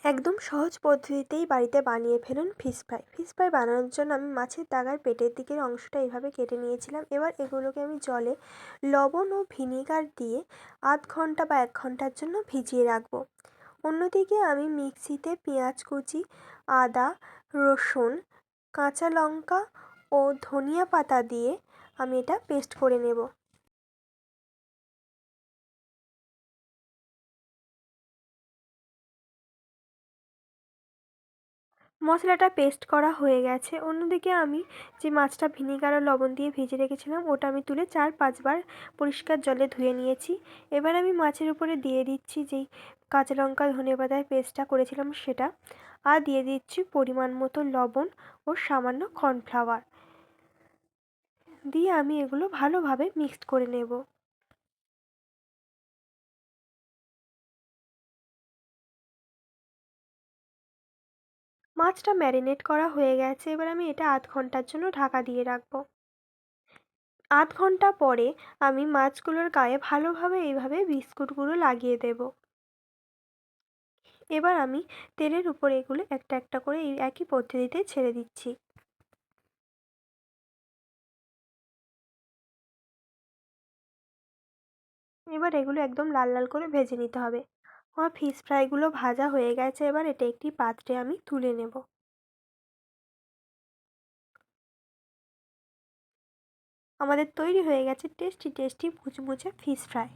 একদম সহজ পদ্ধতিতেই বাড়িতে বানিয়ে ফেলুন ফিশ ফ্রাই। ফিশ ফ্রাই বানানোর জন্য আমি মাছের দাগার পেটের দিকের অংশটা এইভাবে কেটে নিয়েছিলাম। এবার এগুলোকে আমি জলে লবণ ও ভিনিগার দিয়ে ০.৫ ঘন্টা বা ১ ঘন্টার জন্য ভিজিয়ে রাখবো। অন্যদিকে আমি মিক্সিতে পেঁয়াজ কুচি, আদা, রসুন, কাঁচা লঙ্কা ও ধনিয়া পাতা দিয়ে আমি এটা পেস্ট করে নেব। মশলাটা পেস্ট করা হয়ে গেছে। অন্যদিকে আমি যে মাছটা ভিনিগার আর লবণ দিয়ে ভেজে রেখেছিলাম ওটা আমি তুলে ৪-৫ বার পরিষ্কার জলে ধুয়ে নিয়েছি। এবার আমি মাছের উপরে দিয়ে দিচ্ছি যেই কাঁচা লঙ্কা ধনেপাতার পেস্টটা করেছিলাম সেটা, আর দিয়ে দিচ্ছি পরিমাণ মতো লবণ ও সামান্য কর্নফ্লাওয়ার দিয়ে আমি এগুলো ভালোভাবে মিক্সড করে নেব। মাছটা ম্যারিনেট করা হয়ে গেছে, এবার আমি এটা ০.৫ ঘন্টার জন্য ঢাকা দিয়ে রাখবো। ০.৫ ঘন্টা পরে আমি মাছগুলোর গায়ে ভালোভাবে এইভাবে বিস্কুটগুলো লাগিয়ে দেব। এবার আমি তেলের উপর এগুলো একটা একটা করে এই একই পদ্ধতিতে ছেড়ে দিচ্ছি। এবার এগুলো একদম লাল লাল করে ভেজে নিতে হবে। আমার ফিশ ফ্রাইগুলো ভাজা হয়ে গেছে, এবার এটা একটি পাত্রে আমি তুলে নেব। আমাদের তৈরি হয়ে গেছে টেস্টি টেস্টি মুচমুচে ফিশ ফ্রাই।